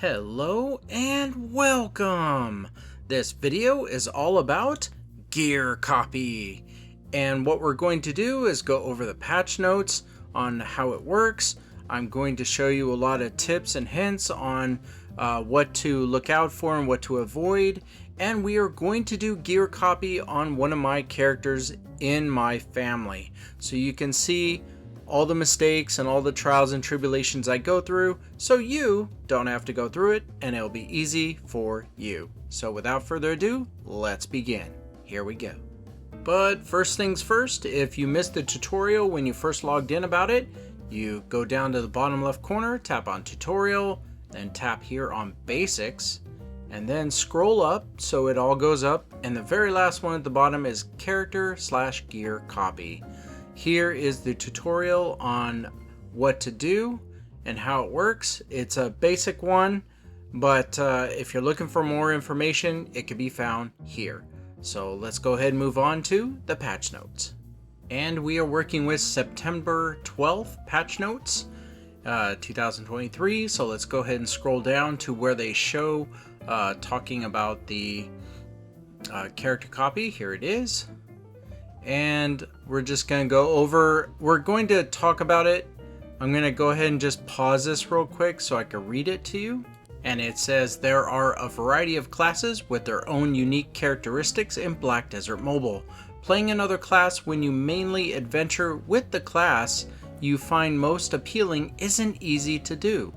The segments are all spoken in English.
Hello and welcome! This video is all about gear copy. And what we're going to do is go over the patch notes on how it works. I'm going to show you a lot of tips and hints on what to look out for and what to avoid. And we are going to do gear copy on one of my characters in my family. So you can see all the mistakes and all the trials and tribulations I go through, so you don't have to go through it and it'll be easy for you. So without further ado, let's begin. Here we go. But first things first, if you missed the tutorial when you first logged in about it, you go down to the bottom left corner, tap on tutorial, then tap here on basics, and then scroll up so it all goes up, and the very last one at the bottom is character/gear copy. Here is the tutorial on what to do and how it works. It's a basic one, but if you're looking for more information, it can be found here. So let's go ahead and move on to the patch notes. And we are working with September 12th patch notes, 2023. So let's go ahead and scroll down to where they show talking about the character copy. Here it is. And we're just going to go over, we're going to talk about it. I'm going to go ahead and just pause this real quick so I can read it to you. And it says there are a variety of classes with their own unique characteristics in Black Desert Mobile. Playing another class when you mainly adventure with the class you find most appealing isn't easy to do.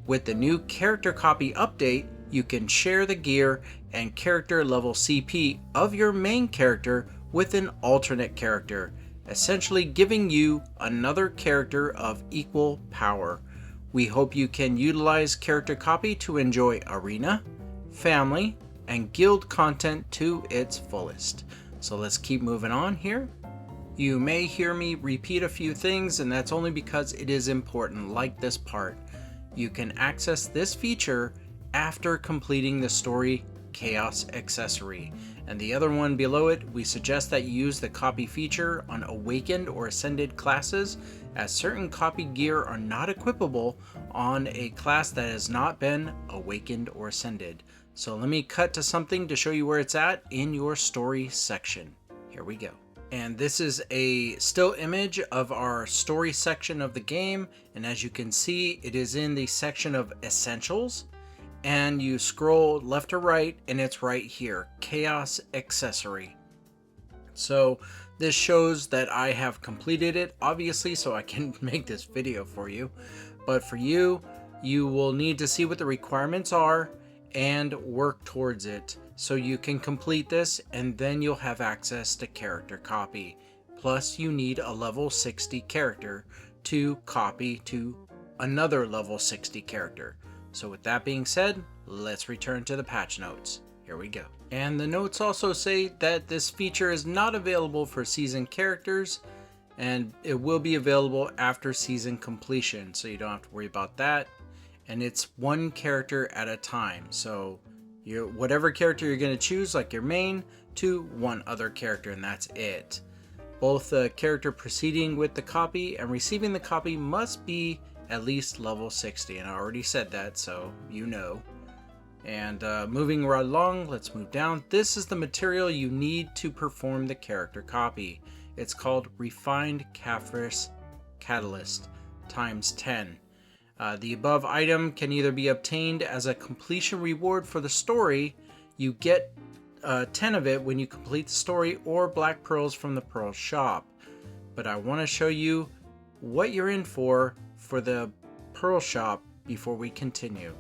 With the new character copy update, you can share the gear and character level CP of your main character with an alternate character, essentially giving you another character of equal power. We hope you can utilize character copy to enjoy arena, family, and guild content to its fullest. So let's keep moving on here. You may hear me repeat a few things, and that's only because it is important, like this part. You can access this feature after completing the story Chaos Accessory. And the other one below it, we suggest that you use the copy feature on awakened or ascended classes, as certain copy gear are not equipable on a class that has not been awakened or ascended. So let me cut to something to show you where it's at in your story section. Here we go. And this is a still image of our story section of the game, and as you can see, it is in the section of essentials. And you scroll left or right, and it's right here, Chaos Accessory. So this shows that I have completed it, obviously, so I can make this video for you. But for you, you will need to see what the requirements are and work towards it. So you can complete this, and then you'll have access to character copy. Plus, you need a level 60 character to copy to another level 60 character. So with that being said, let's return to the patch notes. Here we go. And the notes also say that this feature is not available for season characters, and it will be available after season completion, so you don't have to worry about that. And it's one character at a time, so whatever character you're going to choose, like your main, to one other character, and that's it. Both the character proceeding with the copy and receiving the copy must be at least level 60, and I already said that, so you know. And moving right along, let's move down. This is the material you need to perform the character copy. It's called Refined Caphras Catalyst times 10. The above item can either be obtained as a completion reward for the story. You get 10 of it when you complete the story, or black pearls from the pearl shop. But I want to show you what you're in for the pearl shop before we continue.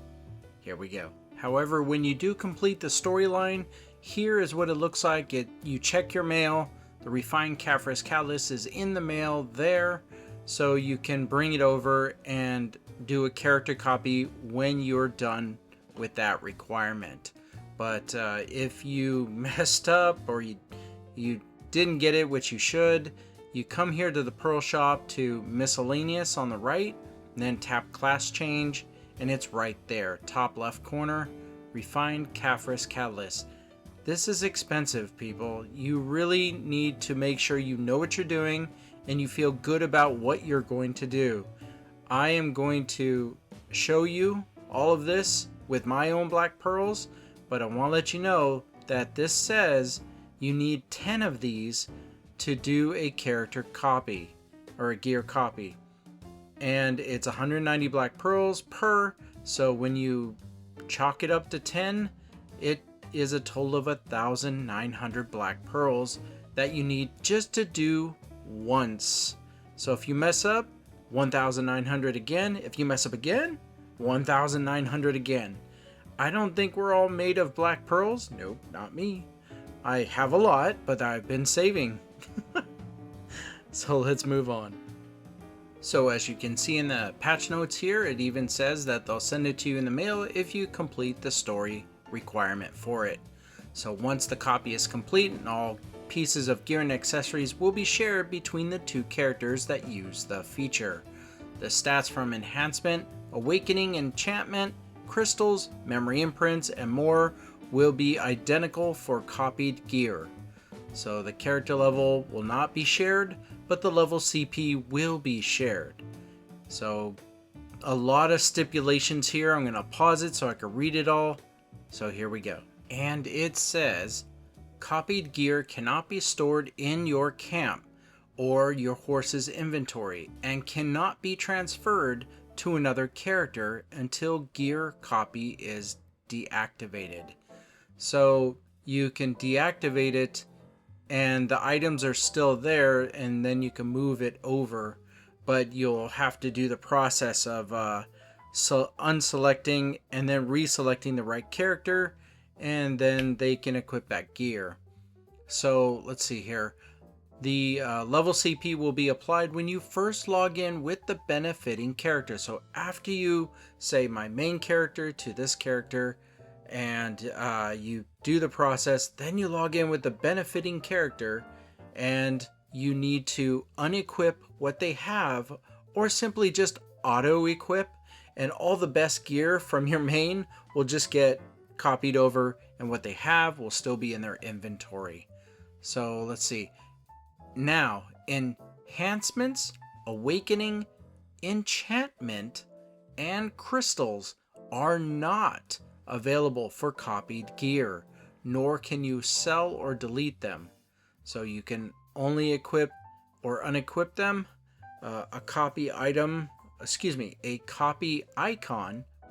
Here we go. However, when you do complete the storyline, here is what it looks like. You check your mail. The Refined Caphras Catalyst is in the mail there, so you can bring it over and do a character copy when you're done with that requirement. But if you messed up or you didn't get it, which you should, you come here to the pearl shop to miscellaneous on the right, and then tap class change, and it's right there, top left corner, Refined Caphras Catalyst. This is expensive, people. You really need to make sure you know what you're doing and you feel good about what you're going to do. I am going to show you all of this with my own black pearls, but I want to let you know that this says you need 10 of these to do a character copy or a gear copy. And it's 190 black pearls per, so when you chalk it up to 10, it is a total of 1,900 black pearls that you need just to do once. So if you mess up, 1,900 again. If you mess up again, 1,900 again. I don't think we're all made of black pearls. Nope, not me. I have a lot, but I've been saving. So let's move on. So as you can see in the patch notes here, it even says that they'll send it to you in the mail if you complete the story requirement for it. So once the copy is complete, and all pieces of gear and accessories will be shared between the two characters that use the feature. The stats from Enhancement, Awakening, Enchantment, Crystals, Memory Imprints, and more will be identical for copied gear. So the character level will not be shared, but the level CP will be shared. So a lot of stipulations here. I'm going to pause it so I can read it all. So here we go. And it says, copied gear cannot be stored in your camp or your horse's inventory and cannot be transferred to another character until gear copy is deactivated. So you can deactivate it and the items are still there, and then you can move it over, but you'll have to do the process of unselecting and then reselecting the right character, and then they can equip that gear. So let's see here. The level CP will be applied when you first log in with the benefiting character. So after you say my main character to this character, and you do the process, then you log in with the benefiting character, and you need to unequip what they have or simply just auto equip, and all the best gear from your main will just get copied over and what they have will still be in their inventory. So let's see. Now, Enhancements, Awakening, Enchantment, and Crystals are not available for copied gear, nor can you sell or delete them. So you can only equip or unequip them. A copy icon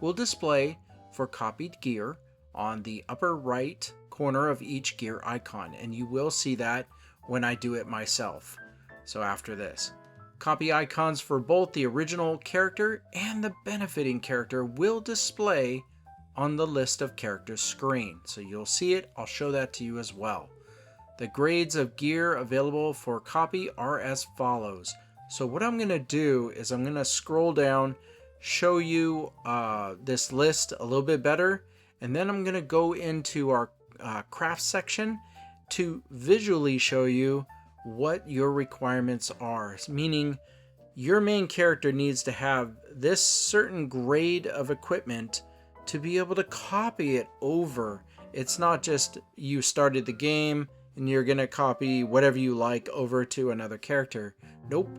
will display for copied gear on the upper right corner of each gear icon, and you will see that when I do it myself. So after this, copy icons for both the original character and the benefiting character will display on the list of characters screen. So you'll see it. I'll show that to you as well. The grades of gear available for copy are as follows. So what I'm going to do is I'm going to scroll down, show you this list a little bit better, and then I'm going to go into our craft section to visually show you what your requirements are. Meaning your main character needs to have this certain grade of equipment to be able to copy it over. It's not just you started the game and you're gonna copy whatever you like over to another character. Nope,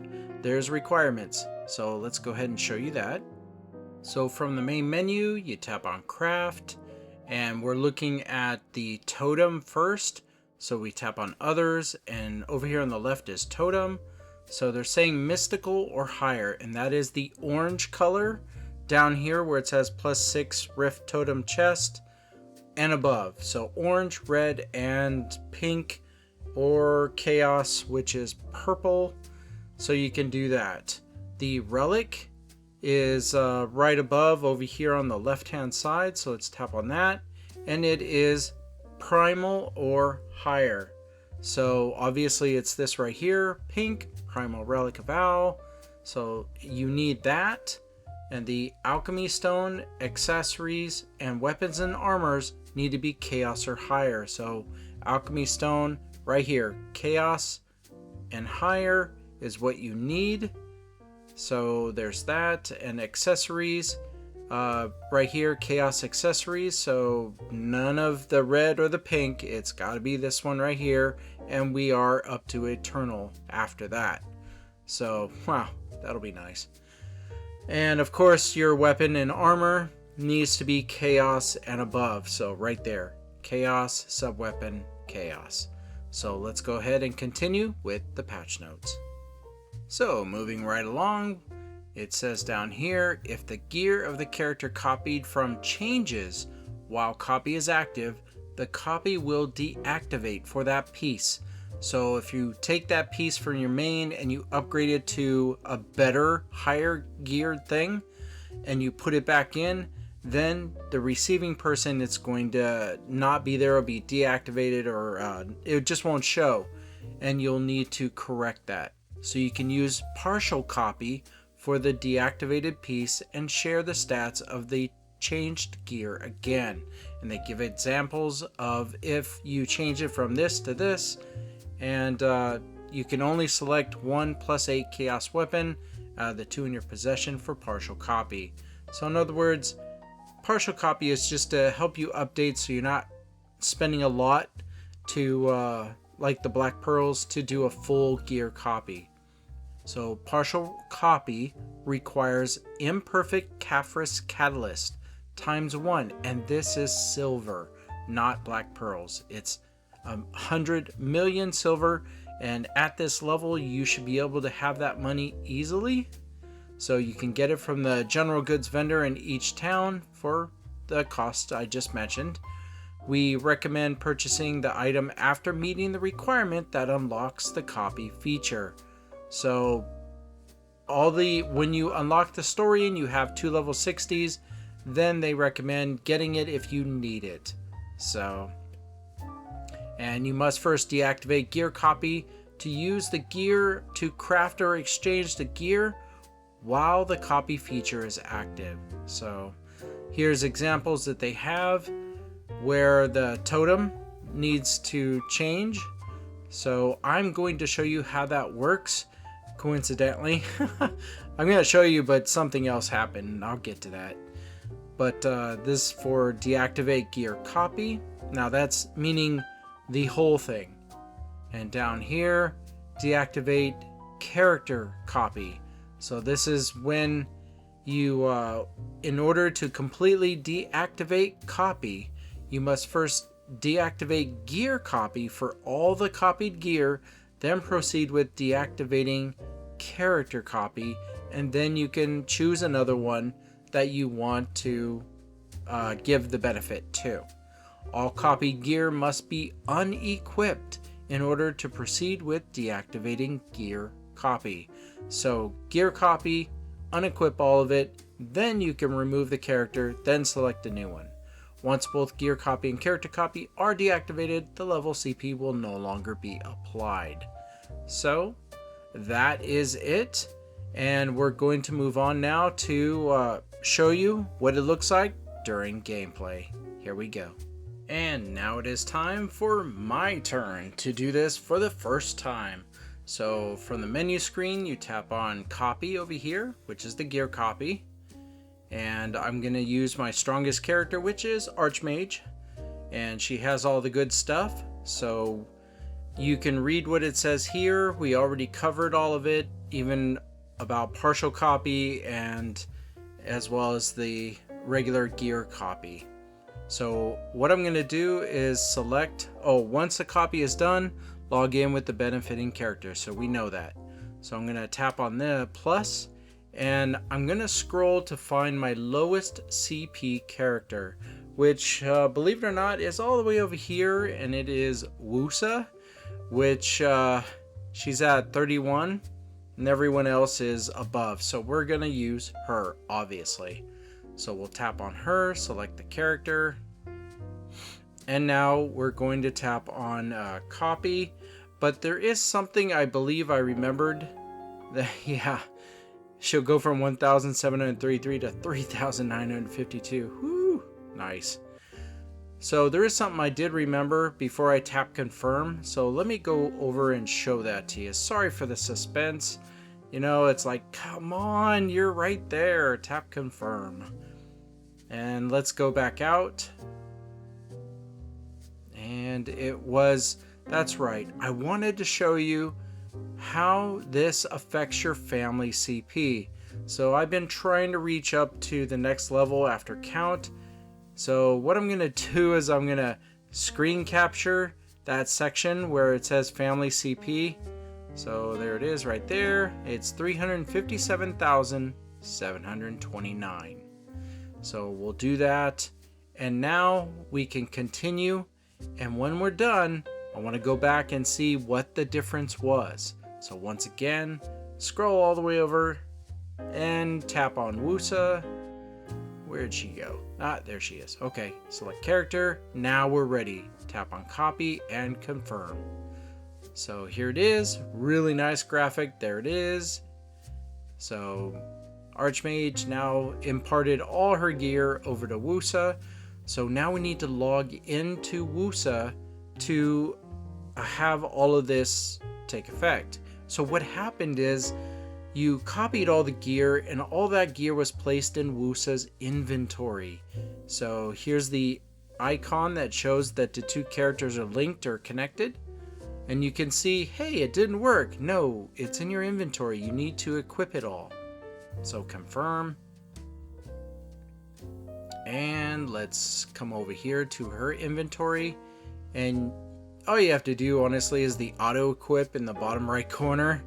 there's requirements. So let's go ahead and show you that. So from the main menu, you tap on Craft, and we're looking at the totem first. So we tap on Others, and over here on the left is Totem. So they're saying Mystical or higher, and that is the orange color down here where it says +6 Rift Totem Chest and above. So orange, red, and pink, or Chaos, which is purple. So you can do that. The Relic is right above over here on the left hand side, so let's tap on that, and it is Primal or higher. So obviously it's this right here, pink, Primal Relic of Owl. So you need that. And the Alchemy Stone, accessories, and weapons and armors need to be Chaos or higher. So Alchemy Stone right here, Chaos and higher is what you need. So there's that. And accessories, right here, Chaos accessories. So none of the red or the pink. It's got to be this one right here. And we are up to Eternal after that. So, wow, that'll be nice. And of course, your weapon and armor. needs to be chaos and above. So right there, chaos, subweapon, chaos. So let's go ahead and continue with the patch notes. So moving right along, it says down here, if the gear of the character copied from changes while copy is active, the copy will deactivate for that piece. So if you take that piece from your main and you upgrade it to a better, higher geared thing, and you put it back in, then the receiving person, it's going to not be there, it'll be deactivated, or it just won't show, and you'll need to correct that. So you can use partial copy for the deactivated piece and share the stats of the changed gear again. And they give examples of if you change it from this to this, and you can only select 1 +8 chaos weapon, the 2 in your possession for partial copy. So in other words, partial copy is just to help you update so you're not spending a lot to, like the Black Pearls, to do a full gear copy. So partial copy requires imperfect Caphras Catalyst ×1, and this is silver, not Black Pearls. It's 100 million silver, and at this level you should be able to have that money easily. So you can get it from the general goods vendor in each town for the cost I just mentioned. We recommend purchasing the item after meeting the requirement that unlocks the copy feature. So when you unlock the story and you have 2 level 60s, then they recommend getting it if you need it. And you must first deactivate gear copy to use the gear to craft or exchange the gear while the copy feature is active. So here's examples that they have where the totem needs to change. So I'm going to show you how that works. Coincidentally, I'm going to show you, but something else happened, and I'll get to that. But this for deactivate gear copy. Now that's meaning the whole thing. And down here, deactivate character copy. So this is when you, in order to completely deactivate copy, you must first deactivate gear copy for all the copied gear, then proceed with deactivating character copy, and then you can choose another one that you want to give the benefit to. All copied gear must be unequipped in order to proceed with deactivating gear copy. So gear copy, unequip all of it, then you can remove the character, then select a new one. Once both gear copy and character copy are deactivated, the level CP will no longer be applied. So that is it, and we're going to move on now to show you what it looks like during gameplay. Here we go. And now it is time for my turn to do this for the first time. So from the menu screen, you tap on copy over here, which is the gear copy. And I'm going to use my strongest character, which is Archmage. And she has all the good stuff. So you can read what it says here. We already covered all of it, even about partial copy and as well as the regular gear copy. So what I'm going to do is select, once the copy is done, log in with the benefiting character. So we know that. So I'm going to tap on the plus, and I'm going to scroll to find my lowest CP character, which, believe it or not, is all the way over here, and it is Wusa, which she's at 31, and everyone else is above. So we're going to use her, obviously. So we'll tap on her, select the character, and now we're going to tap on copy. But there is something I believe I remembered that, yeah, she'll go from 1,733 to 3,952. Whoo, nice. So there is something I did remember before I tap confirm. So let me go over and show that to you. Sorry for the suspense. You know, it's like, come on, you're right there. Tap confirm. And let's go back out. And it was, that's right. I wanted to show you how this affects your family CP. So I've been trying to reach up to the next level after count. So what I'm going to do is I'm going to screen capture that section where it says family CP. So there it is right there. It's 357,729. So we'll do that. And now we can continue. And when we're done, I want to go back and see what the difference was. So once again, scroll all the way over and tap on Wusa. Where'd she go? Ah, there she is. Okay, select character. Now we're ready. Tap on copy and confirm. So here it is. Really nice graphic. There it is. So Archmage now imparted all her gear over to Wusa. So now we need to log into Wusa to have all of this take effect. So what happened is you copied all the gear and all that gear was placed in Wusa's inventory. So here's the icon that shows that the two characters are linked or connected. And you can see, hey, it didn't work. No, it's in your inventory. You need to equip it all. So confirm. And let's come over here to her inventory. And all you have to do, honestly, is the auto equip in the bottom right corner.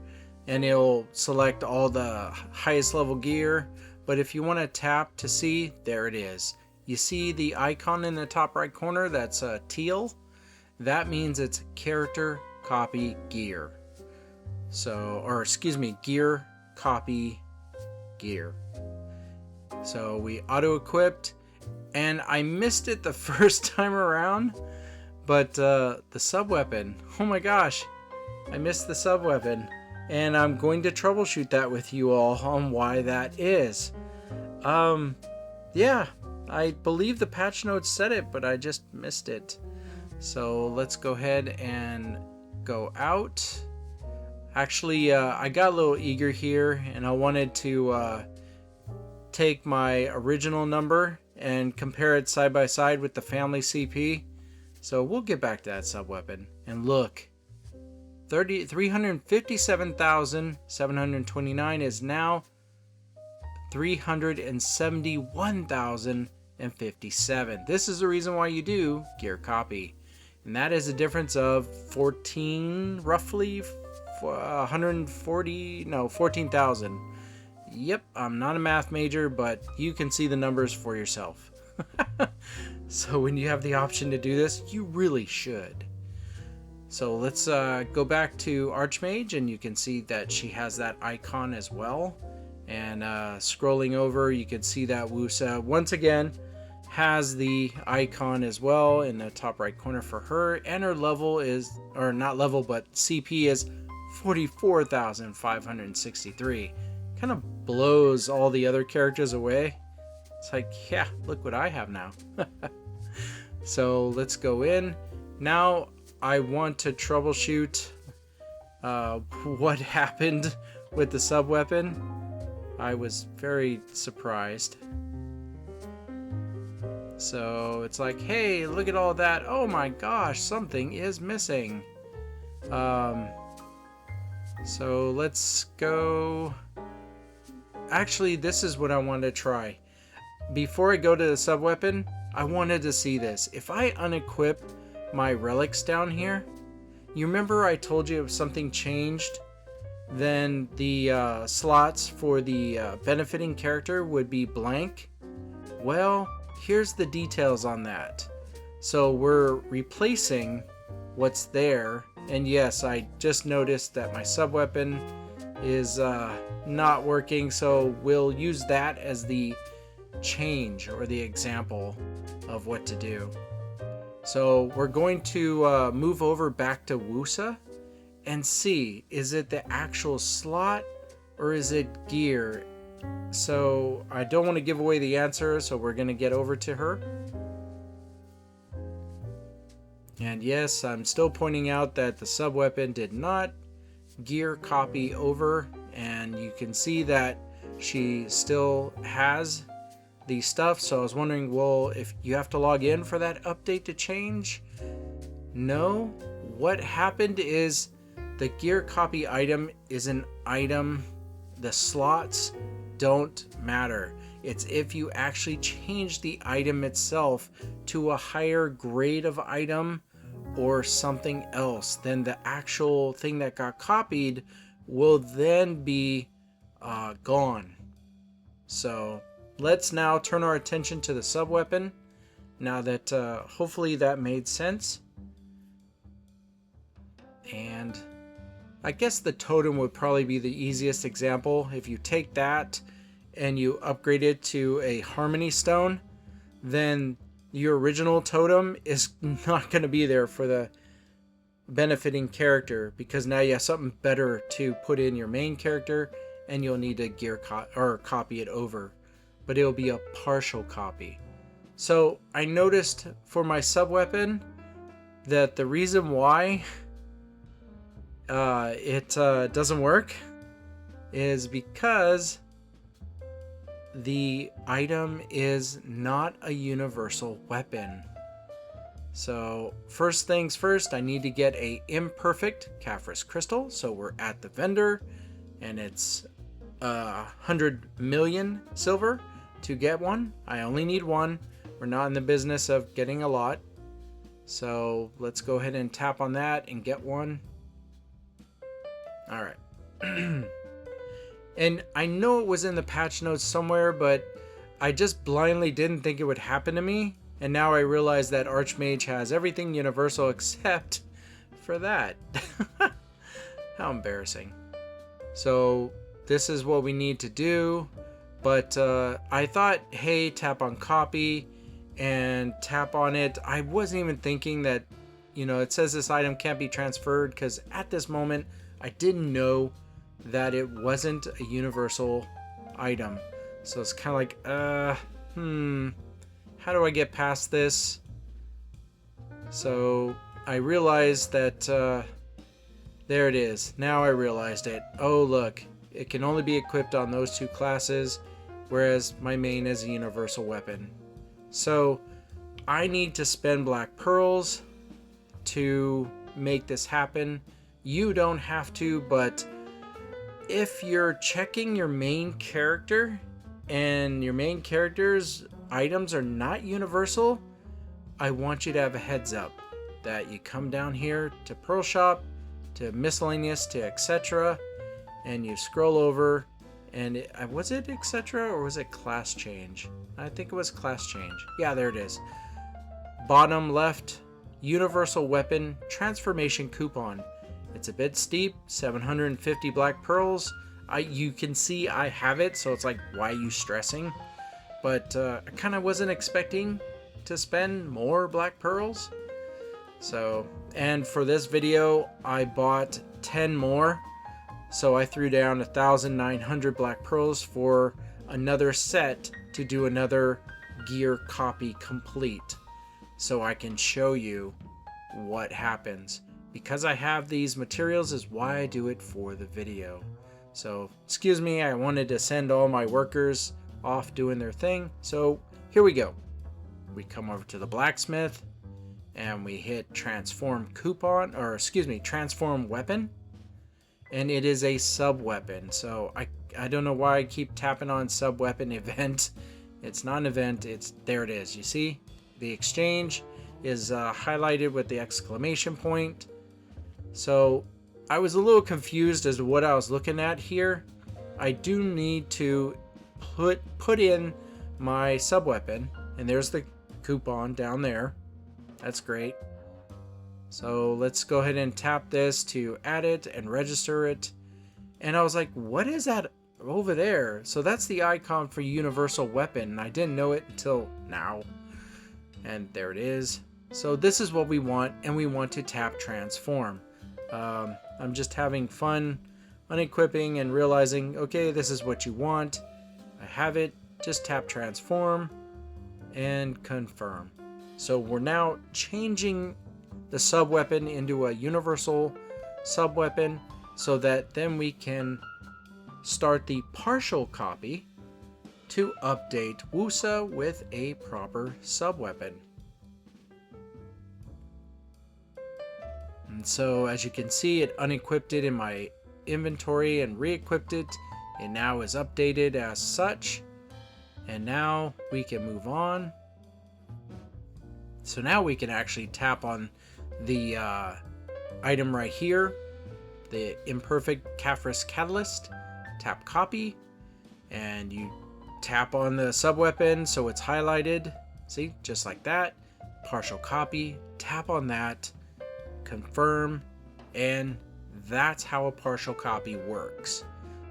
And it'll select all the highest level gear. But if you want to tap to see, there it is. You see the icon in the top right corner that's teal? That means it's character copy gear. So, or excuse me, gear copy gear. So we auto equipped, and I missed it the first time around, but the sub weapon, oh my gosh, I missed the sub weapon, and I'm going to troubleshoot that with you all on why that is. Yeah, I believe the patch notes said it, but I just missed it. So let's go ahead and go out. Actually, I got a little eager here, and I wanted to take my original number and compare it side by side with the family CP. So we'll get back to that sub weapon. And look, 357,729 is now 371,057. This is the reason why you do gear copy. And that is a difference of 14,000. Yep, I'm not a math major, but you can see the numbers for yourself. So when you have the option to do this, you really should. So let's go back to Archmage, and you can see that she has that icon as well. And scrolling over, you can see that Wusa once again has the icon as well in the top right corner for her, and her level is, or not level, but CP is 44,563. Kind of blows all the other characters away. It's like, yeah, look what I have now. So let's go in. Now I want to troubleshoot what happened with the sub weapon. I was very surprised. So it's like, hey, look at all that. Oh my gosh, something is missing. So let's go. Actually, this is what I wanted to try. Before I go to the sub weapon, I wanted to see this. If I unequip my relics down here, you remember I told you if something changed, then the slots for the benefiting character would be blank? Well, here's the details on that. So we're replacing what's there, and yes, I just noticed that my sub weapon is not working, so we'll use that as the change or the example of what to do. So we're going to move over back to Wusa and see, is it the actual slot or is it gear? So I don't want to give away the answer, so we're going to get over to her. And yes, I'm still pointing out that the sub weapon did not gear copy over, and you can see that she still has the stuff. So I was wondering, well, if you have to log in for that update to change? No. What happened is the gear copy item is an item. The slots don't matter. It's if you actually change the item itself to a higher grade of item or something else, then the actual thing that got copied will then be gone. So let's now turn our attention to the sub-weapon, now that hopefully that made sense. And I guess the totem would probably be the easiest example. If you take that and you upgrade it to a harmony stone, then your original totem is not going to be there for the benefiting character, because now you have something better to put in your main character, and you'll need to copy it over, but it'll be a partial copy. So I noticed for my sub weapon that the reason why it doesn't work is because the item is not a universal weapon. So first things first, I need to get a imperfect Caphras crystal. So we're at the vendor, and it's 100 million silver to get one. I only need one. We're not in the business of getting a lot. So let's go ahead and tap on that and get one. All right. And I know it was in the patch notes somewhere, but I just blindly didn't think it would happen to me. And now I realize that Archmage has everything universal except for that. How embarrassing. So this is what we need to do. But I thought, hey, tap on copy and tap on it. I wasn't even thinking that, it says this item can't be transferred, because at this moment I didn't know that it wasn't a universal item. So it's kind of like, how do I get past this? So I realized that, there it is. Now I realized it. Oh, look, it can only be equipped on those two classes, whereas my main is a universal weapon. So I need to spend black pearls to make this happen. You don't have to, but if you're checking your main character and your main character's items are not universal, I want you to have a heads up that you come down here to Pearl Shop, to miscellaneous, to etc., and you scroll over, and was it etc. or was it class change? I think it was class change. Yeah, there it is. Bottom left, universal weapon transformation coupon. It's a bit steep, 750 black pearls. You can see I have it, so it's like, why are you stressing? But I kind of wasn't expecting to spend more black pearls. So, and for this video, I bought 10 more. So I threw down 1,900 black pearls for another set to do another gear copy complete. So I can show you what happens. Because I have these materials is why I do it for the video. So, excuse me, I wanted to send all my workers off doing their thing. So, here we go. We come over to the blacksmith and we hit transform coupon, or excuse me, transform weapon. And it is a sub weapon. So, I don't know why I keep tapping on sub weapon event. It's not an event, there it is. You see, the exchange is highlighted with the exclamation point. So I was a little confused as to what I was looking at here. I do need to put in my sub weapon, and there's the coupon down there. That's great. So let's go ahead and tap this to add it and register it. And I was like, what is that over there? So that's the icon for universal weapon. I didn't know it until now. And there it is. So this is what we want, and we want to tap transform. I'm just having fun unequipping and realizing, okay, this is what you want. I have it. Just tap transform and confirm. So we're now changing the sub weapon into a universal sub weapon, so that then we can start the partial copy to update Wusa with a proper sub weapon. And so as you can see, it unequipped it in my inventory and re-equipped it It now is updated as such. And now we can move on. So now we can actually tap on the item right here, the Imperfect Caphras Catalyst. Tap copy, and you tap on the subweapon so it's highlighted. See, just like that. Partial copy, tap on that, confirm, and that's how a partial copy works.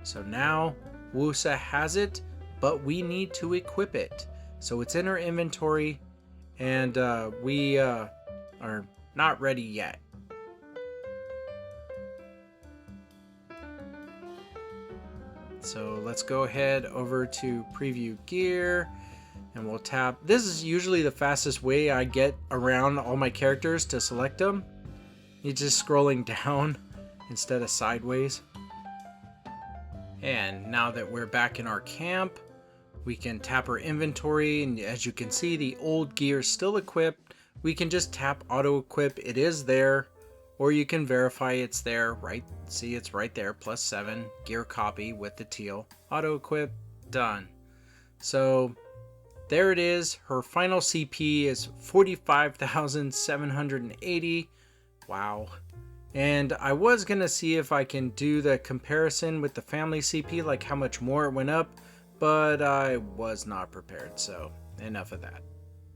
So now Wusa has it, but we need to equip it. So it's in our inventory, and we are not ready yet. So let's go ahead over to preview gear, and we'll tap. This is usually the fastest way I get around all my characters to select them. You're just scrolling down instead of sideways. And now that we're back in our camp, we can tap our inventory, and as you can see, the old gear is still equipped. We can just tap auto equip. It is there, or you can verify it's there. Right, see, it's right there, +7 gear copy with the teal. Auto equip, done. So there it is. Her final CP is 45,780. Wow. And I was gonna see if I can do the comparison with the family CP, like how much more it went up, but I was not prepared, so enough of that.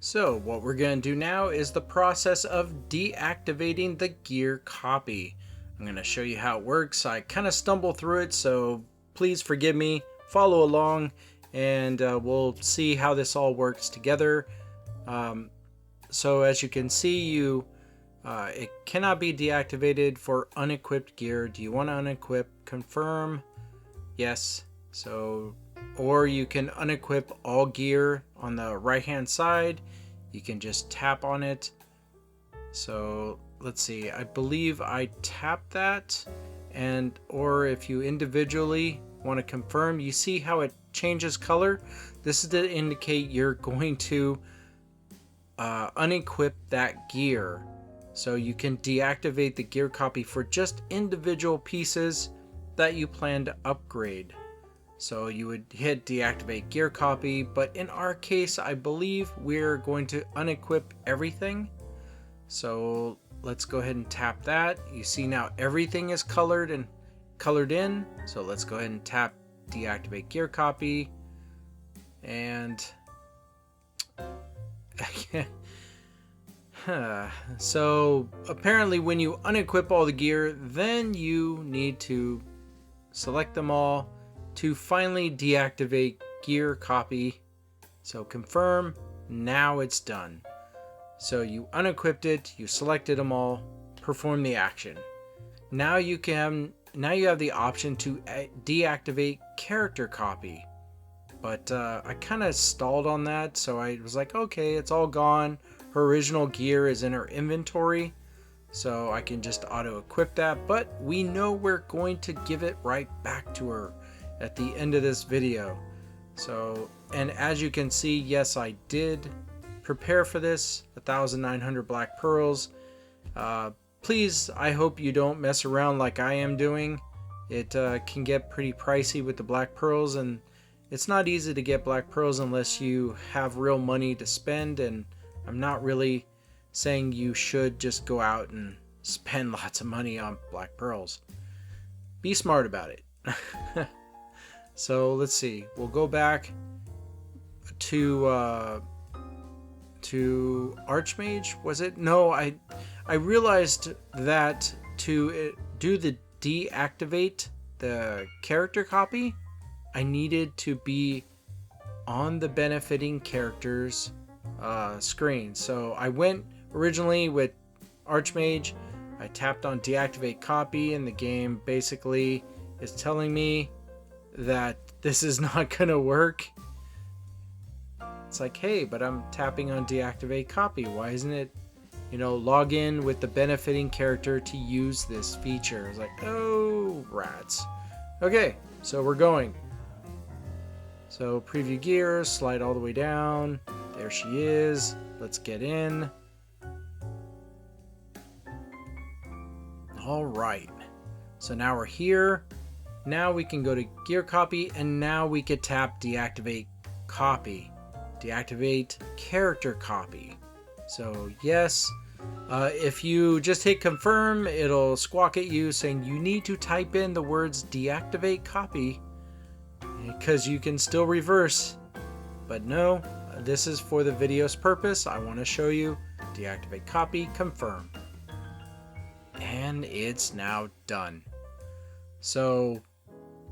So what we're gonna do now is the process of deactivating the gear copy. I'm gonna show you how it works. I kind of stumble through it, so please forgive me, follow along, and we'll see how this all works together. So as you can see, it cannot be deactivated for unequipped gear. Do you want to unequip? Confirm. Yes. So, or you can unequip all gear on the right hand side. You can just tap on it. So let's see, I believe I tapped that, and or if you individually want to confirm, you see how it changes color. This is to indicate you're going to unequip that gear. So you can deactivate the gear copy for just individual pieces that you plan to upgrade. So you would hit deactivate gear copy, but in our case, I believe we're going to unequip everything. So let's go ahead and tap that. You see now everything is colored and colored in. So let's go ahead and tap deactivate gear copy. And so apparently when you unequip all the gear, then you need to select them all to finally deactivate gear copy. So confirm, now it's done. So you unequipped it, you selected them all, perform the action. Now you have the option to deactivate character copy. But I kind of stalled on that, so I was like, okay, it's all gone. Her original gear is in her inventory, so I can just auto equip that, but we know we're going to give it right back to her at the end of this video. So, and as you can see, yes, I did prepare for this, 1,900 black pearls. Please, I hope you don't mess around like I am doing. It can get pretty pricey with the black pearls, and it's not easy to get black pearls unless you have real money to spend, and I'm not really saying you should just go out and spend lots of money on black pearls. Be smart about it. So let's see. We'll go back to Archmage. Was it? No, I realized that to do the deactivate the character copy, I needed to be on the benefiting characters screen. So I went originally with Archmage. I tapped on deactivate copy, and the game basically is telling me that this is not gonna work. It's like, hey, but I'm tapping on deactivate copy. Why isn't it, log in with the benefiting character to use this feature? It's like, oh, rats. Okay, so we're going. So preview gear, slide all the way down. There she is. Let's get in. All right. So now we're here. Now we can go to gear copy, and now we could tap deactivate copy, deactivate character copy. So yes, if you just hit confirm, it'll squawk at you saying you need to type in the words deactivate copy because you can still reverse. But no, this is for the video's purpose. I want to show you deactivate copy, confirm. And it's now done. So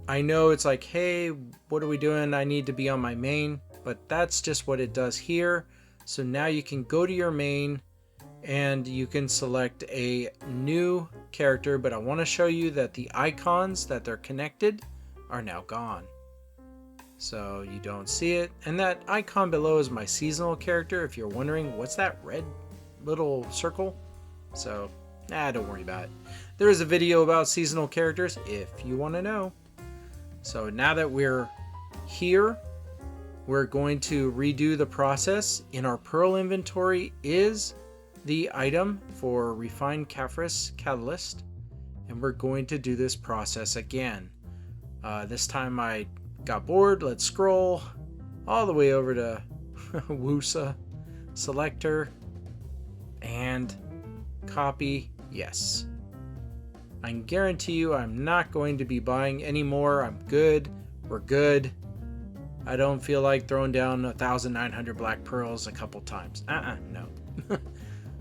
I know it's like, hey, what are we doing? I need to be on my main, but that's just what it does here. So now you can go to your main and you can select a new character, but I want to show you that the icons that they're connected are now gone. So you don't see it. And that icon below is my seasonal character. If you're wondering, what's that red little circle? So don't worry about it. There is a video about seasonal characters if you want to know. So now that we're here, we're going to redo the process. In our Pearl inventory is the item for Refined Caphras Catalyst, and we're going to do this process again. This time I got bored. Let's scroll all the way over to Wusa, Selector, and Copy. Yes. I can guarantee you I'm not going to be buying any more. I'm good. We're good. I don't feel like throwing down 1,900 black pearls a couple times. No.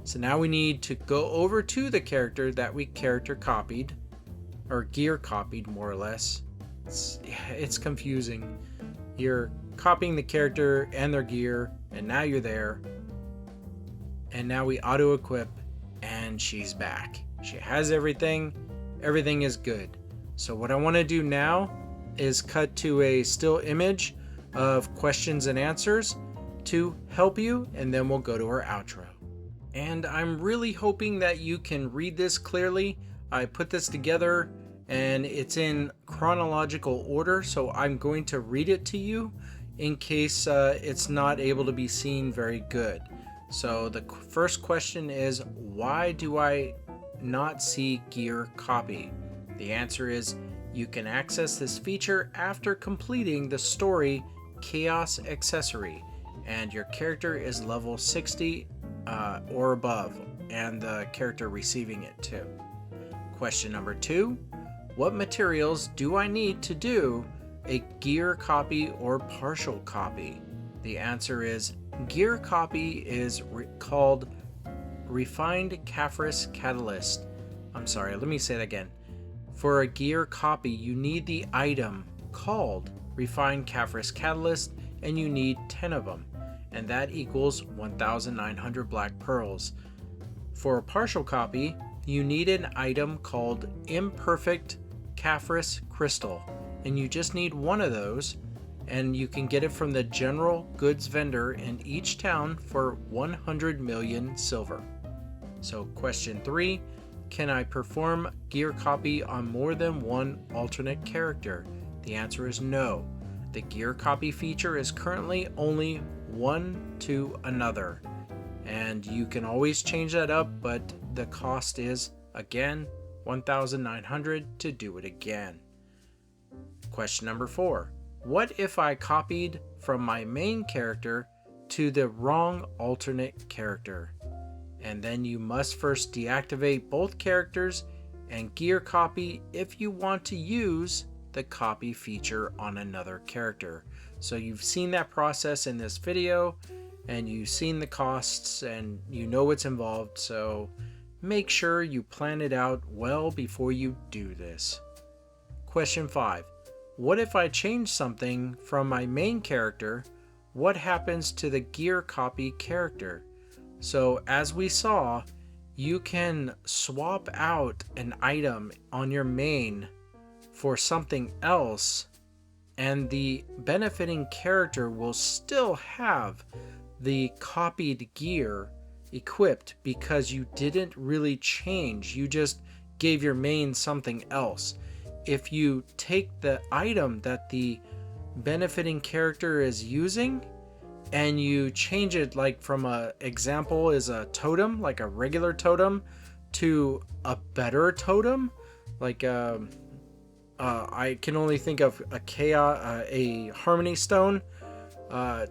So now we need to go over to the character that we character copied, or gear copied more or less. It's confusing. You're copying the character and their gear, and now you're there. And now we auto equip, and she's back. She has everything. Everything is good. So what I want to do now is cut to a still image of questions and answers to help you, and then we'll go to our outro. And I'm really hoping that you can read this clearly. I put this together and it's in chronological order, so I'm going to read it to you in case it's not able to be seen very good. So the first question is, why do I not see gear copy? The answer is, you can access this feature after completing the story Chaos Accessory, and your character is level 60 or above, and the character receiving it too. Question number 2, what materials do I need to do a gear copy or partial copy? The answer is, gear copy is called Refined Caphras Catalyst. I'm sorry, let me say that again. For a gear copy, you need the item called Refined Caphras Catalyst, and you need 10 of them, and that equals 1,900 black pearls. For a partial copy, you need an item called Imperfect Caphras Crystal, and you just need one of those, and you can get it from the general goods vendor in each town for 100 million silver. So question 3, can I perform gear copy on more than one alternate character? The answer is no. The gear copy feature is currently only one to another, and you can always change that up, but the cost is, again, 1,900 to do it again. Question number 4. What if I copied from my main character to the wrong alternate character? And then you must first deactivate both characters and gear copy if you want to use the copy feature on another character. So you've seen that process in this video, and you've seen the costs, and you know what's involved, so make sure you plan it out well before you do this. Question 5. What if I change something from my main character? What happens to the gear copy character? So as we saw, you can swap out an item on your main for something else, and the benefiting character will still have the copied gear equipped because you didn't really change. You just gave your main something else. If you take the item that the benefiting character is using and you change it, like from a example is a totem, like a regular totem, to a better totem, like I can only think of a Harmony Stone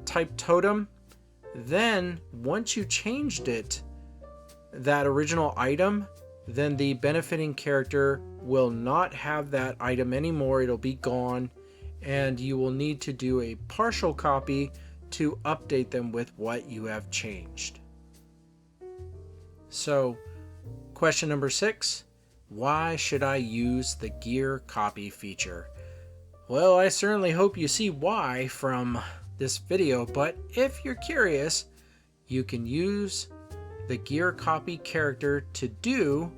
type totem. Then once you changed it, that original item, then the benefiting character will not have that item anymore. It'll be gone, and you will need to do a partial copy to update them with what you have changed. So, question number 6, why should I use the gear copy feature? Well, I certainly hope you see why from this video, but if you're curious, you can use the gear copy character to do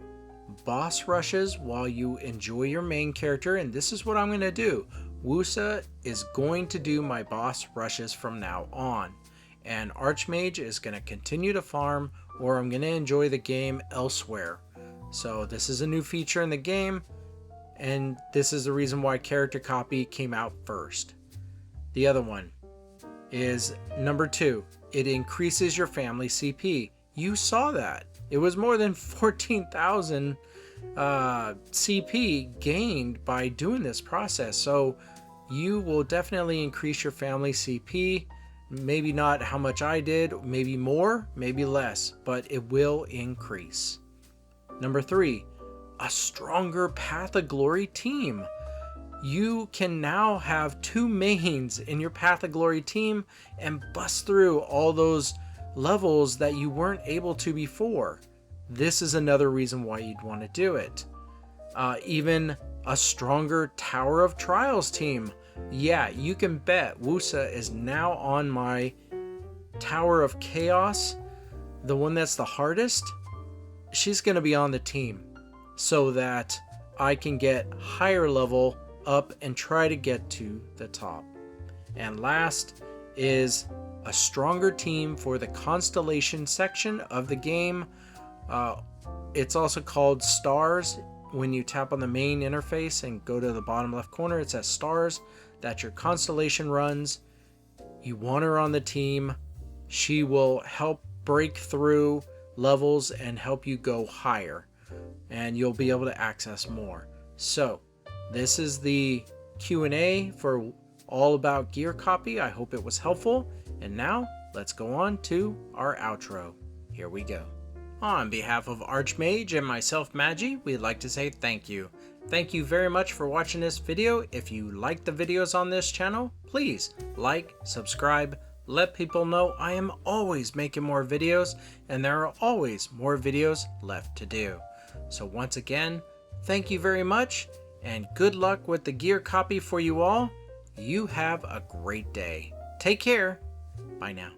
boss rushes while you enjoy your main character, and this is what I'm going to do. Wusa is going to do my boss rushes from now on, and Archmage is going to continue to farm, or I'm going to enjoy the game elsewhere. So this is a new feature in the game, and this is the reason why character copy came out first. The other one is number 2. It increases your family CP. You saw that. It was more than 14,000 CP gained by doing this process. So you will definitely increase your family CP. Maybe not how much I did, maybe more, maybe less, but it will increase. Number 3, a stronger Path of Glory team. You can now have 2 mains in your Path of Glory team and bust through all those levels that you weren't able to before. This is another reason why you'd want to do it. Even a stronger Tower of Trials team. Yeah, you can bet Wusa is now on my Tower of Chaos, the one that's the hardest. She's going to be on the team so that I can get higher level up and try to get to the top. And last is a stronger team for the Constellation section of the game. It's also called Stars. When you tap on the main interface and go to the bottom left corner, it says Stars. That's your Constellation runs. You want her on the team. She will help break through levels and help you go higher, and you'll be able to access more. So this is the Q&A for all about gear copy. I hope it was helpful. And now let's go on to our outro. Here we go. On behalf of Archmage and myself, Magi, we'd like to say thank you. Thank you very much for watching this video. If you like the videos on this channel, please like, subscribe, let people know I am always making more videos, and there are always more videos left to do. So once again, thank you very much, and good luck with the gear copy for you all. You have a great day. Take care. Bye now.